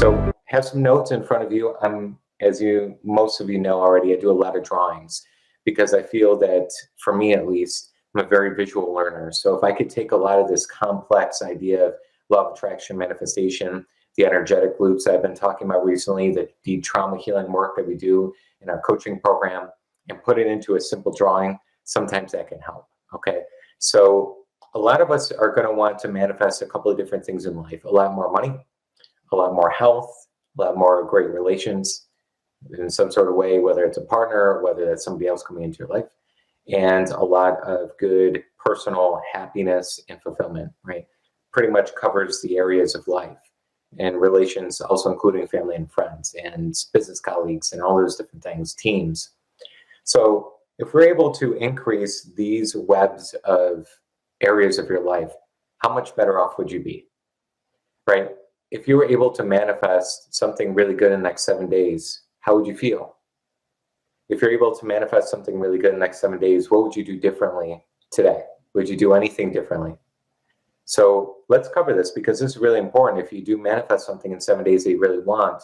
So have some notes in front of you. As most of you know already, I do a lot of drawings because I feel that, for me at least, I'm a very visual learner. So if I could take a lot of this complex idea of law of attraction, manifestation, the energetic loops I've been talking about recently, the deep trauma healing work that we do in our coaching program, and put it into a simple drawing, sometimes that can help, okay? So a lot of us are going to want to manifest a couple of different things in life: a lot more money, a lot more health, a lot more great relations in some sort of way, whether it's a partner, whether that's somebody else coming into your life, and a lot of good personal happiness and fulfillment, right? Pretty much covers the areas of life and relations, also including family and friends and business colleagues and all those different things, teams. So if we're able to increase these webs of areas of your life, how much better off would you be, right? If you were able to manifest something really good in the next 7 days, how would you feel? If you're able to manifest something really good in the next 7 days, what would you do differently today? Would you do anything differently? So let's cover this, because this is really important. If you do manifest something in 7 days that you really want,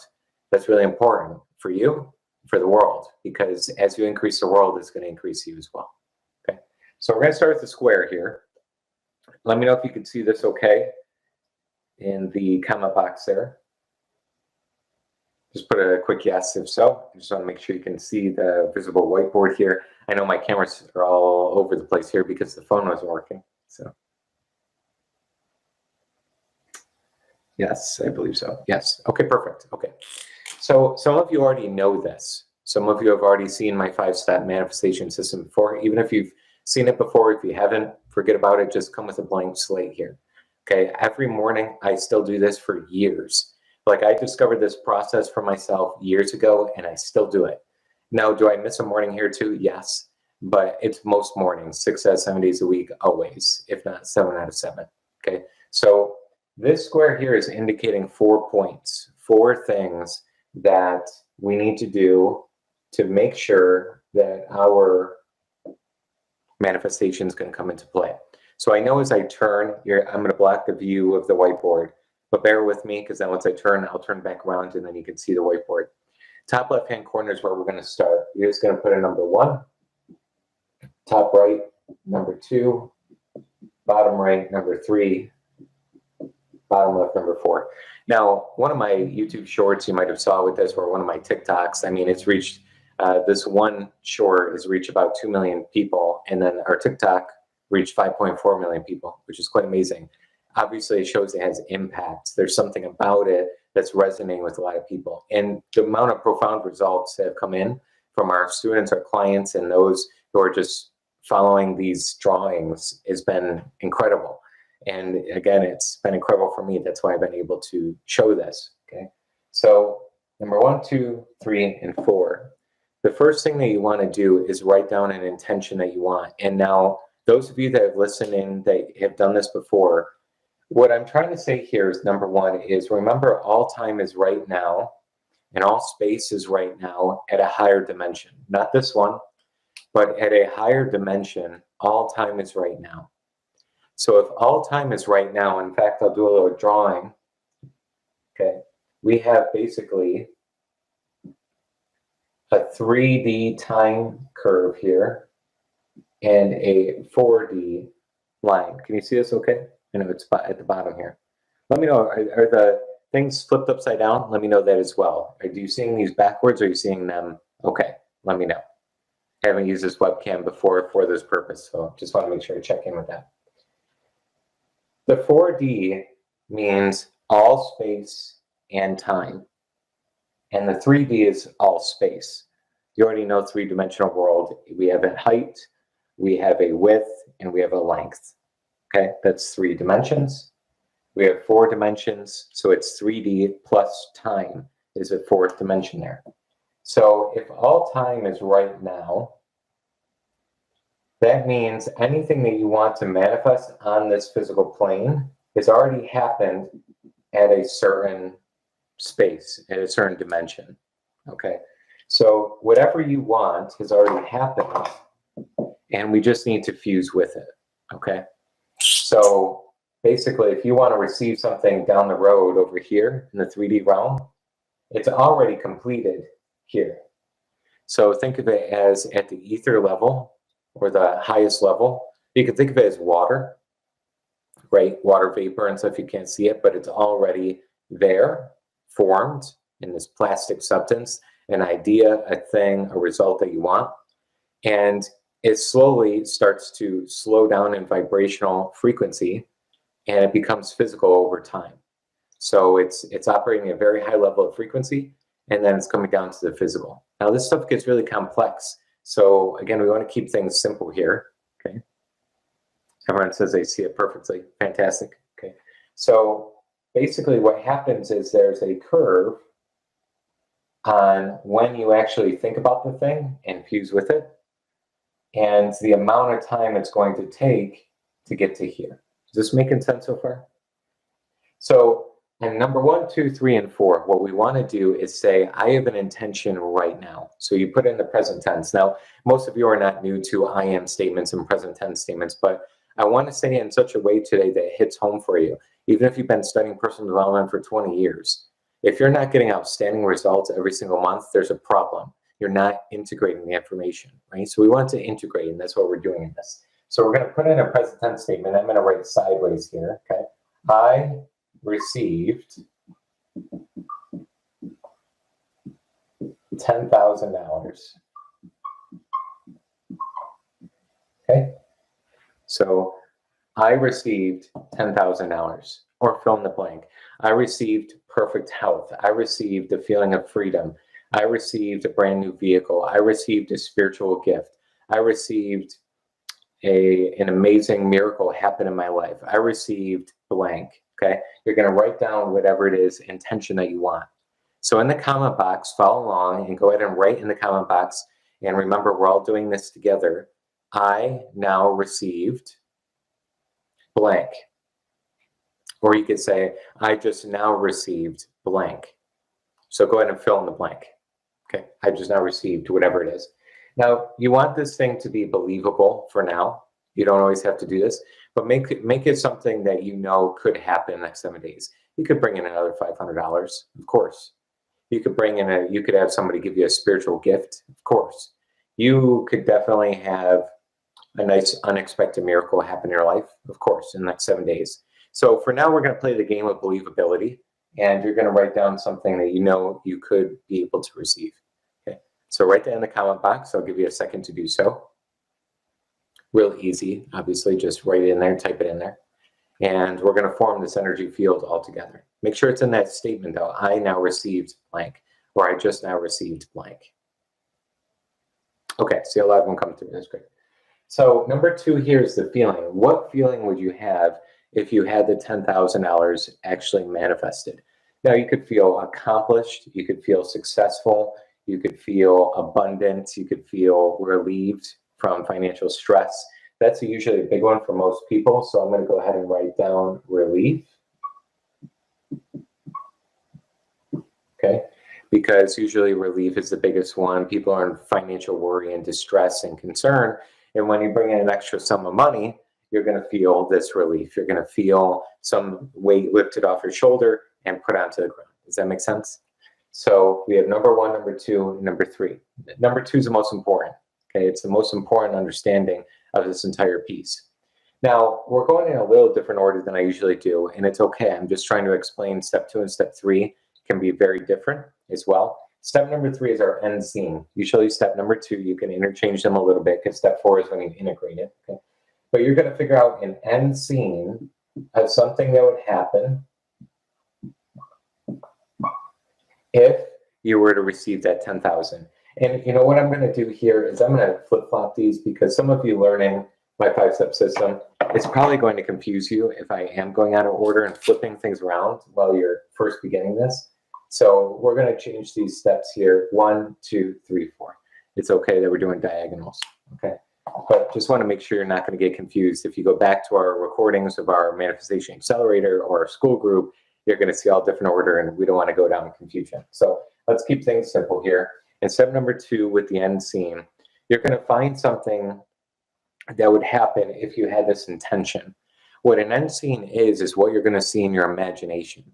that's really important for you, for the world, because as you increase the world, it's going to increase you as well. Okay. So we're going to start with the square here. Let me know if you can see this okay in the comment box there. Just put a quick yes if so. I just want to make sure you can see the visible whiteboard here. I know my cameras are all over the place here because the phone wasn't working. So yes, I believe so. Yes. Okay, perfect. Okay. So some of you already know this. Some of you have already seen my 5-step manifestation system before. Even if you've seen it before, if you haven't, forget about it. Just come with a blank slate here. Okay. Every morning, I still do this for years. Like, I discovered this process for myself years ago, and I still do it. Now, do I miss a morning here too? Yes. But it's most mornings, 6 out of 7 days a week, always, if not 7 out of 7. Okay. So this square here is indicating 4 points, 4 things that we need to do to make sure that our manifestation is going to come into play. So I know as I turn here, I'm going to block the view of the whiteboard, but bear with me, because then once I turn, I'll turn back around and then you can see the whiteboard. Top left-hand corner is where we're going to start. You're just going to put a number 1, top right, number 2, bottom right, number 3, bottom left, number 4. Now, one of my YouTube shorts you might have saw with this, or one of my TikToks, I mean, it's reached, this one short has reached about 2 million people, and then our TikTok reached 5.4 million people, which is quite amazing. Obviously, it shows it has impact. There's something about it that's resonating with a lot of people. And the amount of profound results that have come in from our students, our clients, and those who are just following these drawings has been incredible. And again, it's been incredible for me. That's why I've been able to show this. Okay. So number 1, 2, 3, and 4. The first thing that you want to do is write down an intention that you want. And now, those of you that have listened in, that have done this before, what I'm trying to say here is, number 1 is, remember, all time is right now, and all space is right now at a higher dimension. Not this one, but at a higher dimension, all time is right now. So if all time is right now, in fact, I'll do a little drawing. Okay, we have basically a 3D time curve here and a 4D line. Can you see this okay? I know it's at the bottom here. Let me know, are the things flipped upside down? Let me know that as well. Are you seeing these backwards, or are you seeing them okay? Let me know. I haven't used this webcam before for this purpose, so just want to make sure to check in with that. The 4D means all space and time, and the 3D is all space. You already know 3-dimensional world. We have a height, we have a width, and we have a length. Okay, that's 3 dimensions. We have 4 dimensions, so it's 3D plus time is a 4th dimension there. So if all time is right now, that means anything that you want to manifest on this physical plane has already happened at a certain space, at a certain dimension. Okay, so whatever you want has already happened, and we just need to fuse with it. Okay. So basically, if you want to receive something down the road over here in the 3D realm, it's already completed here. So think of it as at the ether level or the highest level. You can think of it as water, right? Water vapor and stuff, you can't see it, but it's already there, formed in this plastic substance, an idea, a thing, a result that you want. And it slowly starts to slow down in vibrational frequency, and it becomes physical over time. So it's operating at a very high level of frequency, and then it's coming down to the physical. Now this stuff gets really complex. So again, we want to keep things simple here. Okay. Everyone says they see it perfectly. Fantastic. Okay. So basically what happens is there's a curve on when you actually think about the thing and fuse with it, and the amount of time it's going to take to get to here. Is this making sense so far? So, and number 1, 2, 3, and 4, what we want to do is say, I have an intention right now. So you put in the present tense. Now, most of you are not new to I am statements and present tense statements, but I want to say it in such a way today that it hits home for you. Even if you've been studying personal development for 20 years, if you're not getting outstanding results every single month, there's a problem. You're not integrating the information, right? So we want to integrate, and that's what we're doing in this. So we're going to put in a present tense statement. I'm going to write sideways here, okay? I received $10,000. Okay? So I received $10,000, or fill in the blank. I received perfect health. I received a feeling of freedom. I received a brand new vehicle. I received a spiritual gift. I received an amazing miracle happen in my life. I received blank. Okay, you're going to write down whatever it is, intention that you want. So in the comment box, follow along and go ahead and write in the comment box. And remember, we're all doing this together. I now received blank. Or you could say, I just now received blank. So go ahead and fill in the blank. Okay, I just now received whatever it is. Now, you want this thing to be believable for now. You don't always have to do this, but make it something that you know could happen in the next 7 days. You could bring in another $500, of course. You could have somebody give you a spiritual gift, of course. You could definitely have a nice unexpected miracle happen in your life, of course, in the next 7 days. So for now, we're going to play the game of believability, and you're going to write down something that you know you could be able to receive. Okay, so write that in the comment box. I'll give you a second to do so. Real easy, obviously, just write it in there, type it in there. And we're going to form this energy field all together. Make sure it's in that statement, though. I now received blank, or I just now received blank. Okay, see a lot of them come through. That's great. So number 2 here is the feeling. What feeling would you have if you had the $10,000 actually manifested? Now, you could feel accomplished. You could feel successful. You could feel abundant. You could feel relieved from financial stress. That's usually a big one for most people. So I'm going to go ahead and write down relief. Okay, because usually relief is the biggest one. People are in financial worry and distress and concern. And when you bring in an extra sum of money, you're going to feel this relief. You're going to feel some weight lifted off your shoulder and put onto the ground. Does that make sense? So we have number 1, number 2, and number 3. Number 2 is the most important. Okay, it's the most important understanding of this entire piece. Now, we're going in a little different order than I usually do, and it's okay. I'm just trying to explain step 2 and step 3 can be very different as well. Step number 3 is our end scene. Usually step number 2, you can interchange them a little bit because step 4 is when you integrate it. Okay? But you're going to figure out an end scene of something that would happen if you were to receive that 10,000. And you know what I'm going to do here is I'm going to flip-flop these because some of you learning my 5-step system, it's probably going to confuse you if I am going out of order and flipping things around while you're first beginning this. So we're going to change these steps here, 1, 2, 3, 4. It's okay that we're doing diagonals, okay? But just want to make sure you're not going to get confused. If you go back to our recordings of our Manifestation Accelerator or our school group, you're going to see all different order, and we don't want to go down confusion. So let's keep things simple here. In step number 2 with the end scene, you're going to find something that would happen if you had this intention. What an end scene is what you're going to see in your imagination.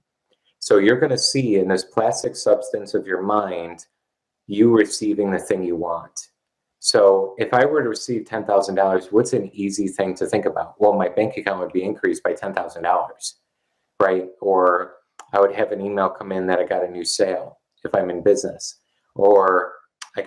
So you're going to see in this plastic substance of your mind, you receiving the thing you want. So if I were to receive $10,000, what's an easy thing to think about? Well, my bank account would be increased by $10,000, right? Or I would have an email come in that I got a new sale if I'm in business. Or I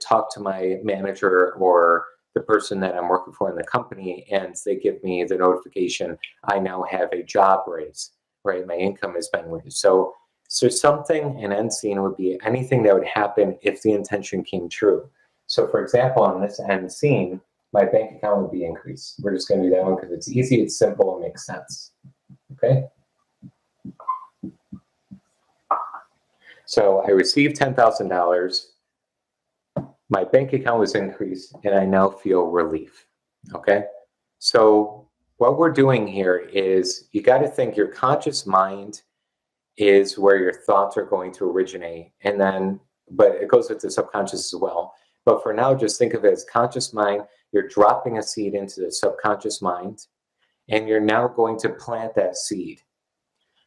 talk to my manager or the person that I'm working for in the company, and they give me the notification, I now have a job raise, right? My income has been raised. So something, an end scene would be anything that would happen if the intention came true. So for example, on this end scene, my bank account would be increased. We're just going to do that one because it's easy, it's simple, it makes sense. Okay? So I received $10,000. My bank account was increased, and I now feel relief. Okay? So what we're doing here is you got to think your conscious mind is where your thoughts are going to originate, and then, but it goes with the subconscious as well. But for now, just think of it as conscious mind. You're dropping a seed into the subconscious mind, and you're now going to plant that seed.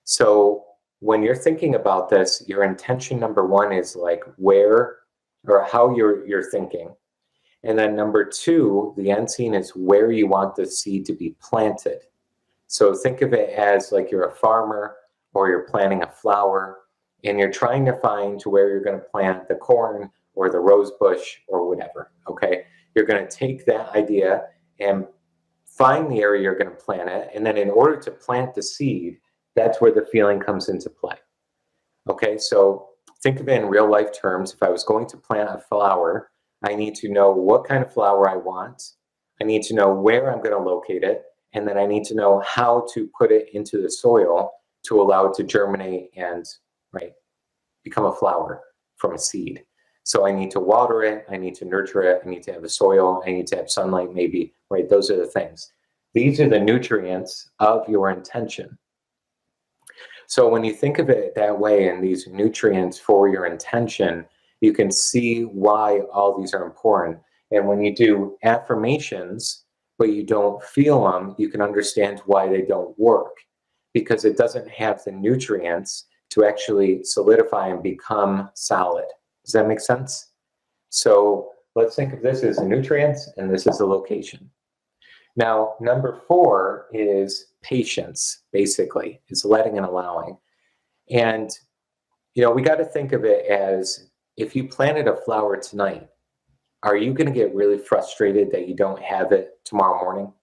So when you're thinking about this, your intention number one is like where or how you're thinking. And then number two, the end scene is where you want the seed to be planted. So think of it as like you're a farmer or you're planting a flower and you're trying to find where you're going to plant the corn or the rose bush or whatever, okay? You're going to take that idea and find the area you're going to plant it. And then in order to plant the seed, that's where the feeling comes into play. Okay, so think of it in real life terms. If I was going to plant a flower, I need to know what kind of flower I want. I need to know where I'm going to locate it. And then I need to know how to put it into the soil to allow it to germinate and, right, become a flower from a seed. So I need to water it, I need to nurture it, I need to have the soil, I need to have sunlight maybe, right? Those are the things. These are the nutrients of your intention. So when you think of it that way and these nutrients for your intention, you can see why all these are important. And when you do affirmations, but you don't feel them, you can understand why they don't work. Because it doesn't have the nutrients to actually solidify and become solid. Does that make sense? So let's think of this as the nutrients and this is the location. Now, number 4 is patience, basically. It's letting and allowing. And, you know, we got to think of it as if you planted a flower tonight, are you going to get really frustrated that you don't have it tomorrow morning?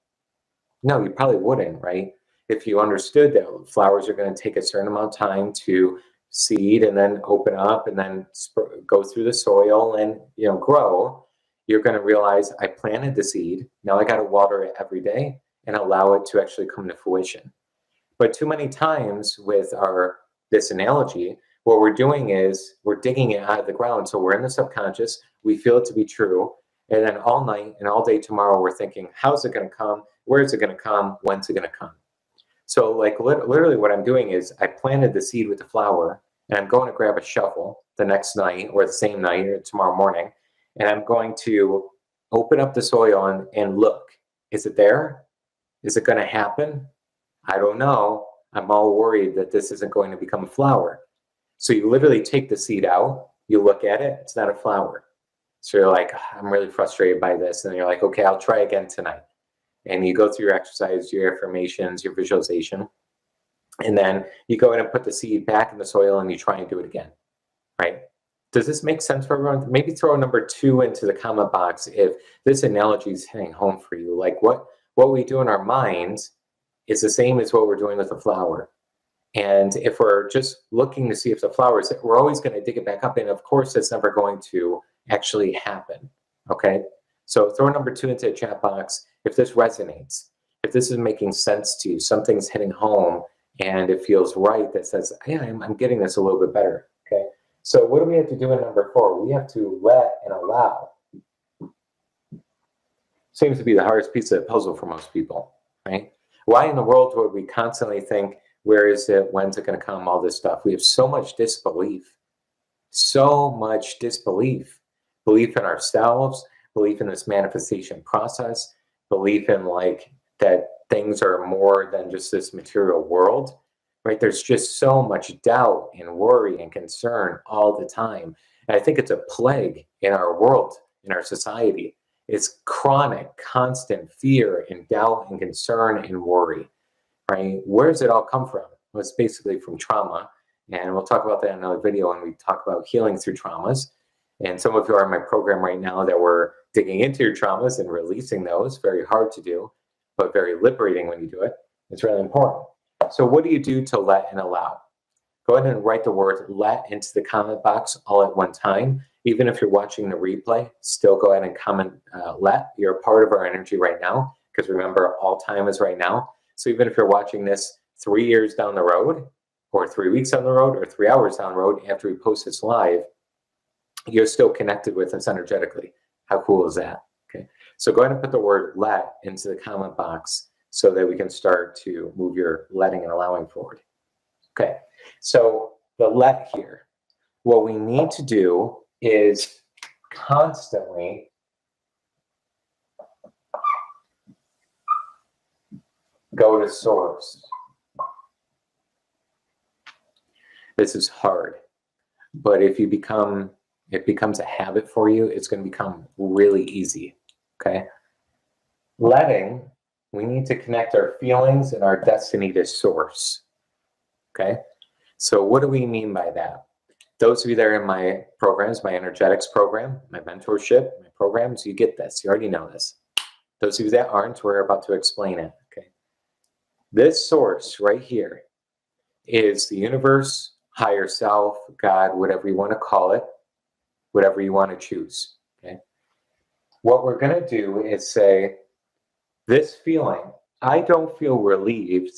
No, you probably wouldn't, right? If you understood that flowers are going to take a certain amount of time to seed and then open up and then go through the soil and, you know, grow, you're going to realize I planted the seed. Now I got to water it every day and allow it to actually come to fruition. But too many times with this analogy, what we're doing is we're digging it out of the ground. So we're in the subconscious, we feel it to be true. And then all night and all day tomorrow, we're thinking, how's it going to come? Where is it going to come? When's it going to come? So like literally what I'm doing is I planted the seed with the flower and I'm going to grab a shovel the next night or the same night or tomorrow morning. And I'm going to open up the soil and look, is it there? Is it going to happen? I don't know. I'm all worried that this isn't going to become a flower. So you literally take the seed out, you look at it, it's not a flower. So you're like, I'm really frustrated by this. And you're like, okay, I'll try again tonight. And you go through your exercise, your affirmations, your visualization. And then you go in and put the seed back in the soil and you try and do it again, right? Does this make sense for everyone? Maybe throw number 2 into the comment box if this analogy is hitting home for you. Like what we do in our minds is the same as what we're doing with the flower. And if we're just looking to see if the flower is, we're always going to dig it back up. And of course, it's never going to actually happen, okay? So throw number 2 into the chat box if this resonates, if this is making sense to you, something's hitting home and it feels right that says, yeah, I'm getting this a little bit better, okay? So what do we have to do in number 4? We have to let and allow. Seems to be the hardest piece of the puzzle for most people, right? Why in the world would we constantly think, where is it? When's it going to come? All this stuff. We have so much disbelief. So much disbelief. Belief in ourselves, belief in this manifestation process, belief in like that things are more than just this material world, right? There's just so much doubt and worry and concern all the time. And I think it's a plague in our world, in our society. It's chronic, constant fear and doubt and concern and worry, right? Where does it all come from? Well, it's basically from trauma. And we'll talk about that in another video when we talk about healing through traumas. And some of you are in my program right now that we're digging into your traumas and releasing those. Very hard to do, but very liberating when you do it. It's really important. So what do you do to let and allow? Go ahead and write the word let into the comment box all at one time. Even if you're watching the replay, still go ahead and comment let. You're a part of our energy right now, because remember, all time is right now. So even if you're watching this 3 years down the road, or 3 weeks down the road, or 3 hours down the road after we post this live, you're still connected with us energetically. How cool is that? Okay. So go ahead and put the word let into the comment box so that we can start to move your letting and allowing forward. Okay. So the let here, what we need to do is constantly go to source. This is hard, but if it becomes a habit for you, it's going to become really easy, okay? Letting, we need to connect our feelings and our destiny to source, okay? So what do we mean by that? Those of you that are in my programs, my energetics program, my mentorship, my programs, you get this. You already know this. Those of you that aren't, we're about to explain it, okay? This source right here is the universe, higher self, God, whatever you want to call it, whatever you want to choose, okay? What we're going to do is say, this feeling, I don't feel relieved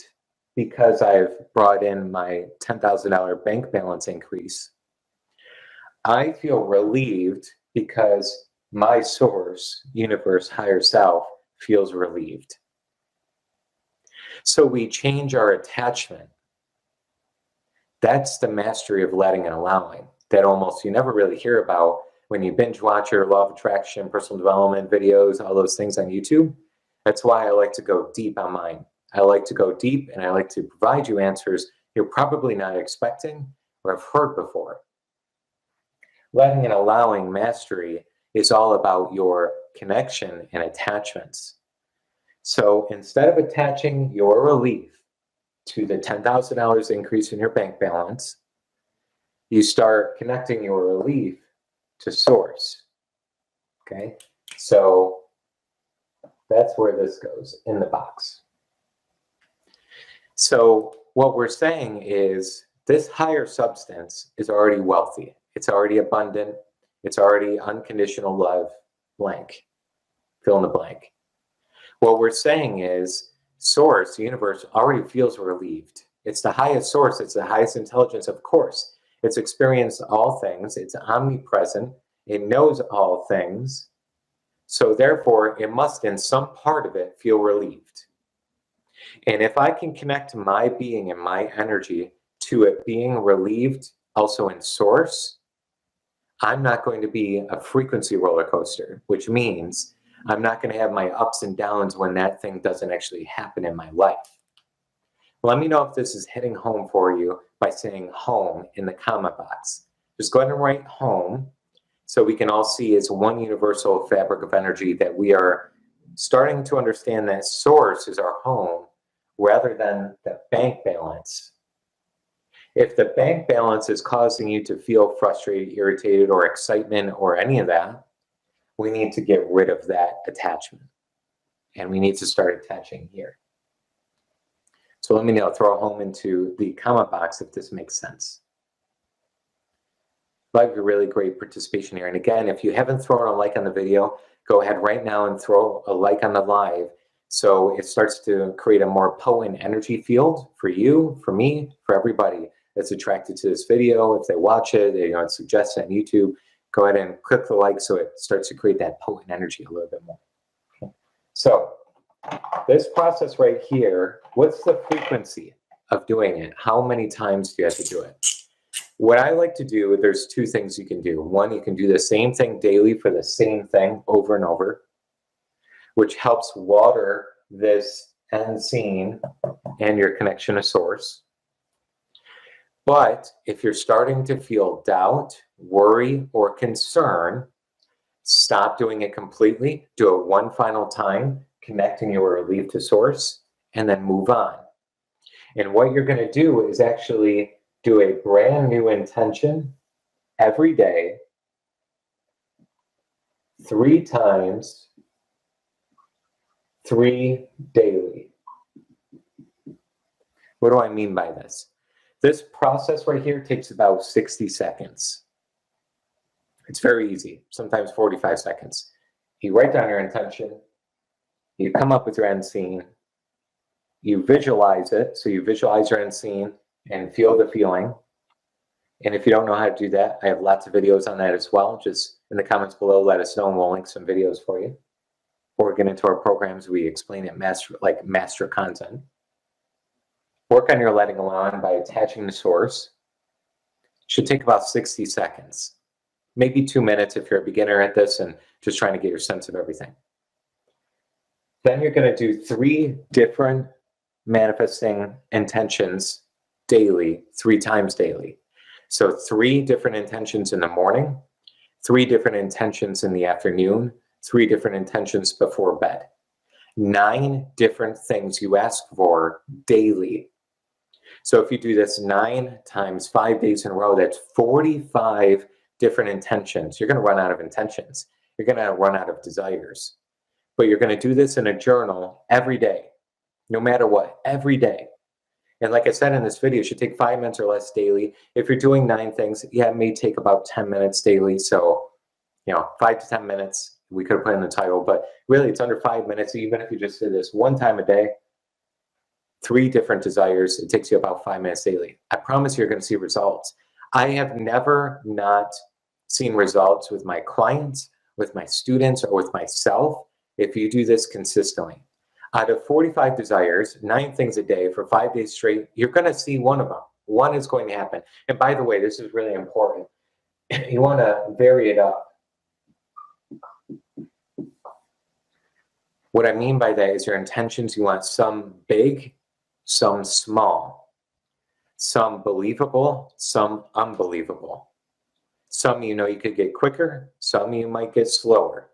because I've brought in my $10,000 bank balance increase. I feel relieved because my source, universe, higher self, feels relieved. So we change our attachment. That's the mastery of letting and allowing that almost you never really hear about when you binge watch your law of attraction, personal development videos, all those things on YouTube. That's why I like to go deep on mine. I like to go deep and I like to provide you answers you're probably not expecting or have heard before. Letting and allowing mastery is all about your connection and attachments. So instead of attaching your relief to the $10,000 increase in your bank balance, you start connecting your relief to source. Okay, so that's where this goes in the box. So what we're saying is this higher substance is already wealthy. It's already abundant. It's already unconditional love, blank. Fill in the blank. What we're saying is source, the universe, already feels relieved. It's the highest source. It's the highest intelligence, of course. It's experienced all things. It's omnipresent. It knows all things. So therefore, it must, in some part of it, feel relieved. And if I can connect my being and my energy to it being relieved also in source, I'm not going to be a frequency roller coaster, which means I'm not going to have my ups and downs when that thing doesn't actually happen in my life. Let me know if this is hitting home for you by saying home in the comment box. Just go ahead and write home so we can all see it's one universal fabric of energy that we are starting to understand that source is our home rather than the bank balance. If the bank balance is causing you to feel frustrated, irritated, or excitement, or any of that, we need to get rid of that attachment. And we need to start attaching here. So let me know, throw a home into the comment box if this makes sense. I have a really great participation here. And again, if you haven't thrown a like on the video, go ahead right now and throw a like on the live. So it starts to create a more potent energy field for you, for me, for everybody that's attracted to this video. If they watch it, it suggests it on YouTube, go ahead and click the like so it starts to create that potent energy a little bit more. Okay. So this process right here, what's the frequency of doing it? How many times do you have to do it? What I like to do, there's two things you can do. One, you can do the same thing daily for the same thing over and over, which helps water this unseen and your connection to source. But if you're starting to feel doubt, worry, or concern, stop doing it completely. Do it one final time, connecting your relief to source, and then move on. And what you're going to do is actually do a brand new intention every day, 3 times, 3 daily. What do I mean by this? This process right here takes about 60 seconds. It's very easy, sometimes 45 seconds. You write down your intention, you come up with your end scene, you visualize it, so you visualize your end scene and feel the feeling. And if you don't know how to do that, I have lots of videos on that as well. Just in the comments below, let us know and we'll link some videos for you. Before we get into our programs, we explain it master content. Work on your letting alone by attaching the source. Should take about 60 seconds, maybe 2 minutes if you're a beginner at this and just trying to get your sense of everything. Then you're going to do 3 different manifesting intentions daily, 3 times daily. So 3 different intentions in the morning, 3 different intentions in the afternoon, 3 different intentions before bed. 9 different things you ask for daily. So if you do this 9 times 5 days in a row, that's 45 different intentions. You're going to run out of intentions. You're going to run out of desires. But you're going to do this in a journal every day, no matter what, every day. And like I said in this video, it should take 5 minutes or less daily. If you're doing 9 things, yeah, it may take about 10 minutes daily. So, 5 to 10 minutes, we could have put in the title, but really it's under 5 minutes. Even if you just did this 1 time a day, 3 different desires, it takes you about 5 minutes daily. I promise you're going to see results. I have never not seen results with my clients, with my students, or with myself if you do this consistently. Out of 45 desires, 9 things a day for 5 days straight, you're going to see one of them. One is going to happen. And by the way, this is really important. You want to vary it up. What I mean by that is your intentions, you want some big, some small, some believable, some unbelievable. Some you could get quicker, some you might get slower.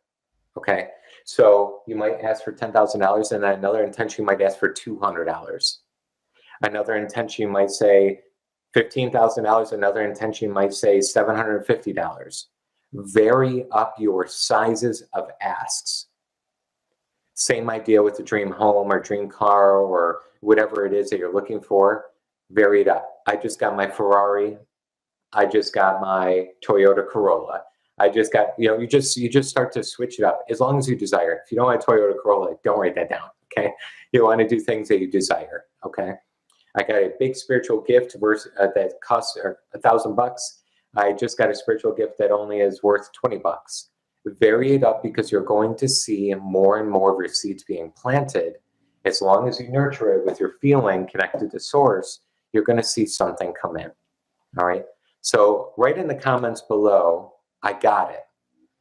Okay? So you might ask for $10,000, and then another intention you might ask for $200. Another intention you might say $15,000. Another intention you might say $750. Vary up your sizes of asks. Same idea with the dream home or dream car or whatever it is that you're looking for. Vary it up. I just got my Ferrari. I just got my Toyota Corolla. I just got, you just start to switch it up as long as you desire it. If you don't want a Toyota Corolla, don't write that down, okay? You want to do things that you desire, okay? I got a big spiritual gift that costs $1,000. I just got a spiritual gift that only is worth $20. Vary it up because you're going to see more and more of your seeds being planted. As long as you nurture it with your feeling connected to source, you're going to see something come in, all right? So write in the comments below, I got it.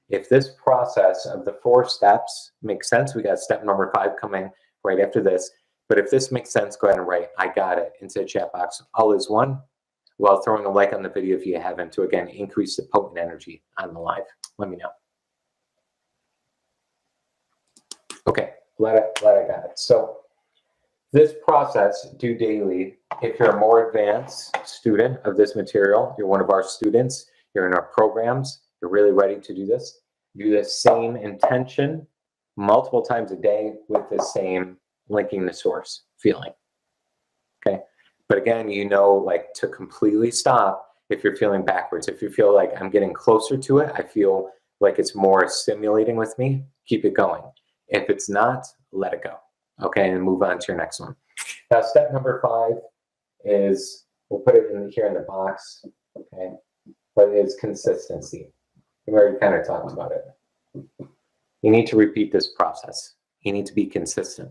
If this process of the 4 steps makes sense, we got step number 5 coming right after this. But if this makes sense, go ahead and write, I got it, into the chat box. All is one, while throwing a like on the video if you haven't, to again increase the potent energy on the live. Let me know. Okay, glad I got it. So this process, do daily. If you're a more advanced student of this material, you're one of our students, you're in our programs, you're really ready to do this, do the same intention multiple times a day with the same linking the source feeling. Okay. But again, to completely stop if you're feeling backwards. If you feel like I'm getting closer to it, I feel like it's more stimulating with me, keep it going. If it's not, let it go. Okay, and move on to your next one. Now, step number 5 is, we'll put it in here in the box, okay, but it's consistency. We already kind of talked about it. You need to repeat this process. You need to be consistent.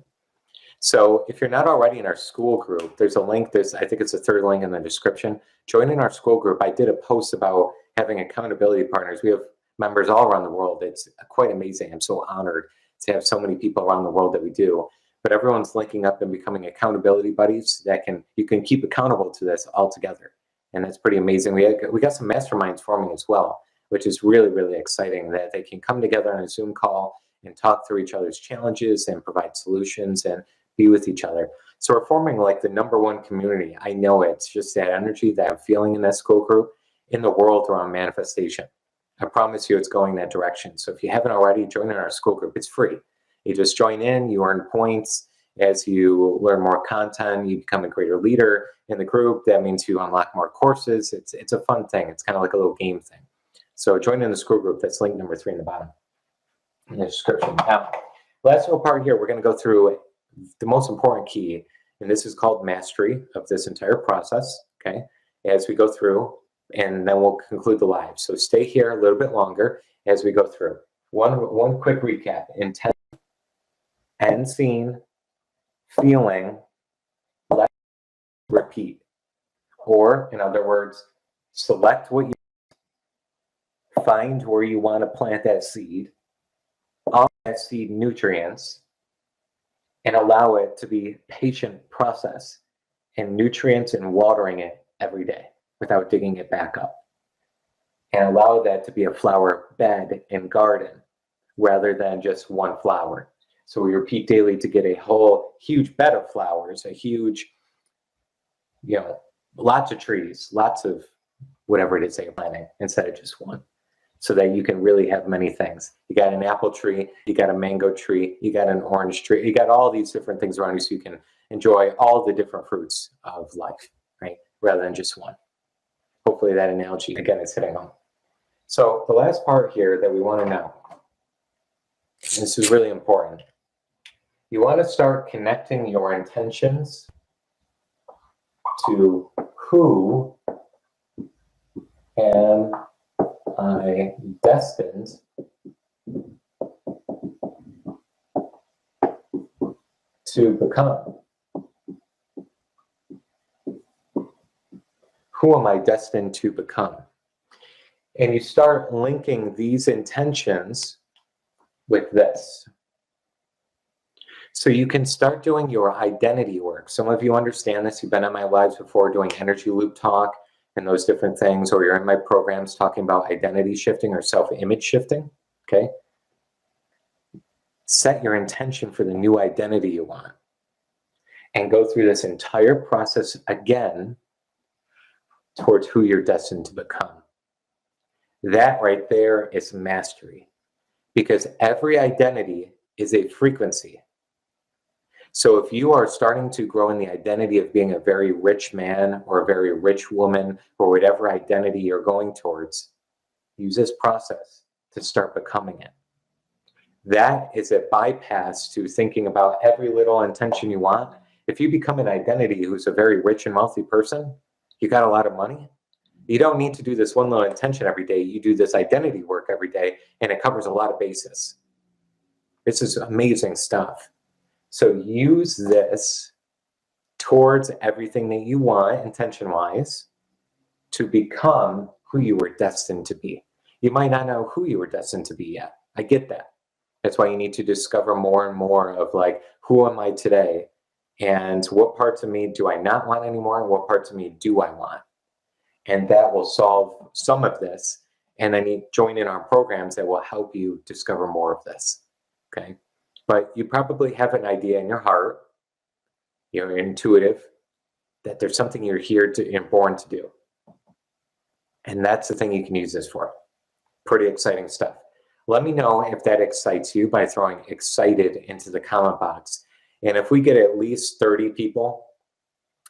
So if you're not already in our school group, there's a link, I think it's the 3rd link in the description. Join in our school group. I did a post about having accountability partners. We have members all around the world. It's quite amazing. I'm so honored to have so many people around the world that we do. but everyone's linking up and becoming accountability buddies that you can keep accountable to this all together. And that's pretty amazing. We got some masterminds forming as well, which is really, really exciting, that they can come together on a Zoom call and talk through each other's challenges and provide solutions and be with each other. So we're forming like the #1 community. I know it's just that energy that I'm feeling in that school group in the world around manifestation. I promise you it's going that direction. So if you haven't already, join in our school group. It's free. You just join in, you earn points. As you learn more content, you become a greater leader in the group. That means you unlock more courses. It's a fun thing. It's kind of like a little game thing. So join in the school group. That's link number 3 in the bottom in the description. Now, last little part here, we're going to go through the most important key, and this is called mastery of this entire process, okay, as we go through, and then we'll conclude the live. So stay here a little bit longer as we go through. One quick recap: intent and seen, feeling, let repeat. Or, in other words, select what you find where you want to plant that seed, all that seed nutrients, and allow it to be a patient process and nutrients and watering it every day without digging it back up. And allow that to be a flower bed and garden rather than just one flower. So we repeat daily to get a whole huge bed of flowers, a huge, lots of trees, lots of whatever it is that you're planting instead of just one. So that you can really have many things. You got an apple tree, you got a mango tree, you got an orange tree, you got all these different things around you so you can enjoy all the different fruits of life, right? Rather than just one. Hopefully that analogy, again, is hitting home. So the last part here that we want to know, and this is really important, you want to start connecting your intentions to who am I destined to become? Who am I destined to become? And you start linking these intentions with this. So you can start doing your identity work. Some of you understand this. You've been on my lives before doing energy loop talk and those different things, or you're in my programs talking about identity shifting or self-image shifting, okay? Set your intention for the new identity you want and go through this entire process again towards who you're destined to become. That right there is mastery, because every identity is a frequency. So if you are starting to grow in the identity of being a very rich man or a very rich woman or whatever identity you're going towards, use this process to start becoming it. That is a bypass to thinking about every little intention you want. If you become an identity who's a very rich and wealthy person, you got a lot of money, you don't need to do this one little intention every day. You do this identity work every day, and it covers a lot of bases. This is amazing stuff. So use this towards everything that you want, intention-wise, to become who you were destined to be. You might not know who you were destined to be yet. I get that. That's why you need to discover more and more of like, who am I today? And what parts of me do I not want anymore? And what parts of me do I want? And that will solve some of this. And then you join in our programs that will help you discover more of this, okay? But you probably have an idea in your heart, you're intuitive, that there's something you're here to, you're born to do. And that's the thing you can use this for. Pretty exciting stuff. Let me know if that excites you by throwing excited into the comment box. And if we get at least 30 people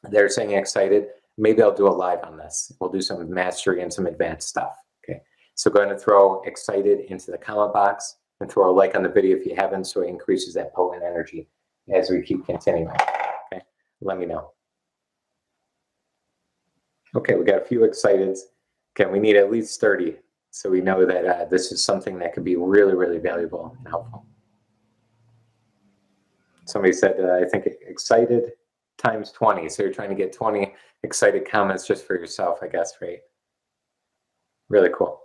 that are saying excited, maybe I'll do a live on this. We'll do some mastery and some advanced stuff, okay? So go ahead and throw excited into the comment box and throw a like on the video if you haven't, so it increases that potent energy as we keep continuing, okay? Let me know. Okay, we got a few exciteds. Okay, we need at least 30, so we know that this is something that could be really, really valuable and helpful. Somebody said, I think excited times 20, so you're trying to get 20 excited comments just for yourself, I guess, right? Really cool.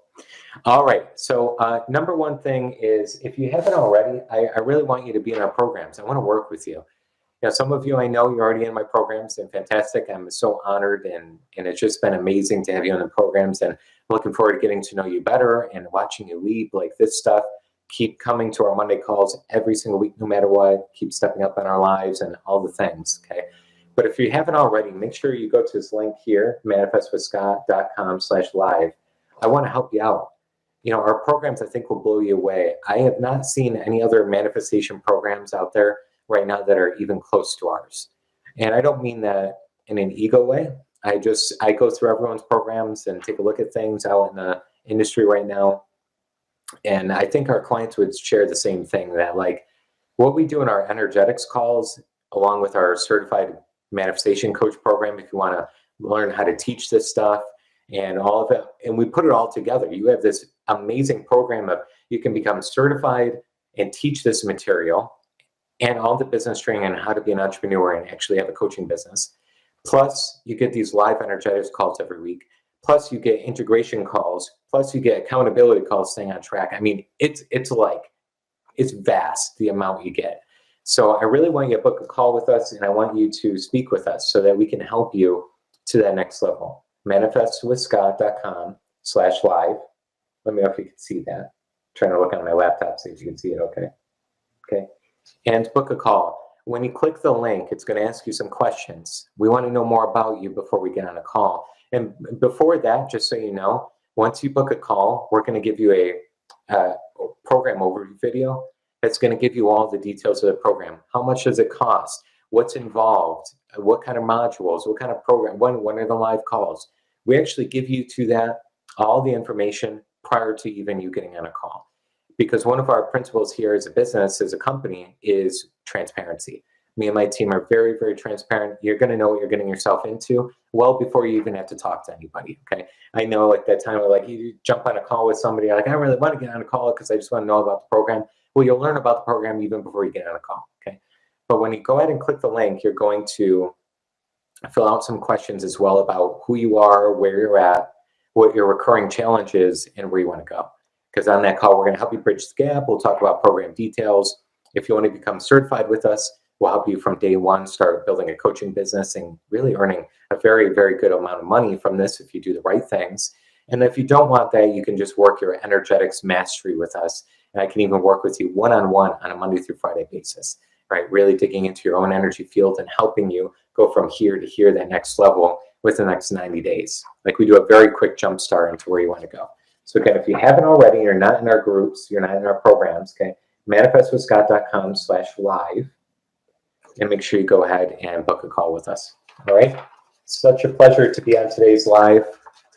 All right, so number one thing is, if you haven't already, I really want you to be in our programs. I want to work with you. Some of you I know you're already in my programs, and fantastic. I'm so honored, and it's just been amazing to have you in the programs, and I'm looking forward to getting to know you better and watching you lead like this stuff. Keep coming to our Monday calls every single week, no matter what. Keep stepping up in our lives and all the things, okay? But if you haven't already, make sure you go to this link here, manifestwithscott.com/live. I want to help you out. Our programs, I think, will blow you away. I have not seen any other manifestation programs out there right now that are even close to ours. And I don't mean that in an ego way. I go through everyone's programs and take a look at things out in the industry right now. And I think our clients would share the same thing, that like what we do in our energetics calls, along with our certified manifestation coach program, if you want to learn how to teach this stuff and all of it, and we put it all together. You have this amazing program of you can become certified and teach this material and all the business training on how to be an entrepreneur and actually have a coaching business. Plus, you get these live energetics calls every week. Plus, you get integration calls. Plus, you get accountability calls, staying on track. I mean, it's vast, the amount you get. So I really want you to book a call with us, and I want you to speak with us so that we can help you to that next level. manifestwithscott.com/live. Let me know if you can see that. I'm trying to look on my laptop, see if you can see it. Okay. And book a call. When you click the link, it's going to ask you some questions. We want to know more about you before we get on a call. And before that, just so you know, once you book a call, we're going to give you a program overview video that's going to give you all the details of the program. How much does it cost? What's involved? What kind of modules? What kind of program? When are the live calls? We actually give you to that all the information prior to even you getting on a call. Because one of our principles here as a business, as a company, is transparency. Me and my team are very, very transparent. You're going to know what you're getting yourself into well before you even have to talk to anybody, okay? I know like that time where like you jump on a call with somebody, like, I don't really want to get on a call because I just want to know about the program. Well, you'll learn about the program even before you get on a call, okay? But when you go ahead and click the link, you're going to fill out some questions as well about who you are, where you're at, what your recurring challenge is, and where you want to go. Because on that call, we're going to help you bridge the gap. We'll talk about program details. If you want to become certified with us, we'll help you from day one start building a coaching business and really earning a very, very good amount of money from this if you do the right things. And if you don't want that, you can just work your energetics mastery with us. And I can even work with you one-on-one on a Monday through Friday basis, right? Really digging into your own energy field and helping you go from here to here, that next level, within the next 90 days. Like we do a very quick jump start into where you want to go. So again, if you haven't already, you're not in our groups, you're not in our programs, okay? manifestwithscott.com/live, and make sure you go ahead and book a call with us, all right? Such a pleasure to be on today's live.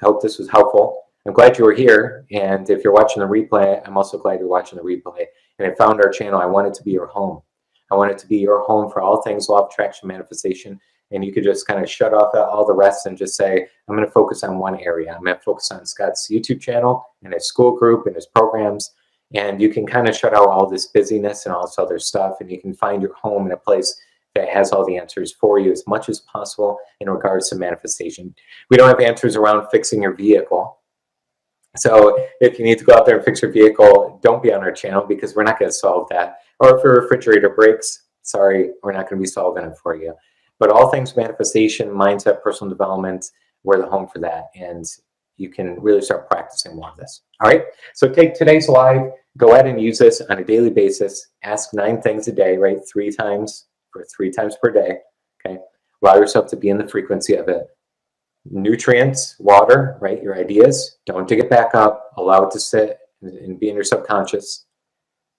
I hope this was helpful. I'm glad you were here, and if you're watching the replay, I'm also glad you're watching the replay. And I found our channel. I want it to be your home. I want it to be your home for all things law of attraction manifestation. And you could just kind of shut off all the rest and just say, I'm going to focus on one area. I'm going to focus on Scott's YouTube channel and his school group and his programs. And you can kind of shut out all this busyness and all this other stuff. And you can find your home in a place that has all the answers for you as much as possible in regards to manifestation. We don't have answers around fixing your vehicle. So if you need to go out there and fix your vehicle, don't be on our channel because we're not going to solve that. Or if your refrigerator breaks, sorry, we're not going to be solving it for you. But all things manifestation, mindset, personal development, we're the home for that. And you can really start practicing more of this. All right. So take today's live, go ahead and use this on a daily basis. Ask 9 things a day, right? 3 times per day. Okay. Allow yourself to be in the frequency of it. Nutrients, water, right? Your ideas. Don't dig it back up. Allow it to sit and be in your subconscious.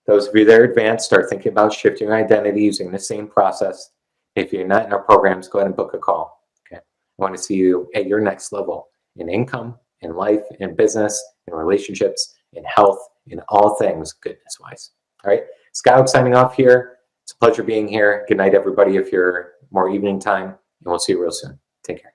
Those of you that are advanced, start thinking about shifting your identity using the same process. If you're not in our programs, go ahead and book a call. Okay. I want to see you at your next level in income, in life, in business, in relationships, in health, in all things goodness wise. All right. Scott signing off here. It's a pleasure being here. Good night, everybody, if you're more evening time, and we'll see you real soon. Take care.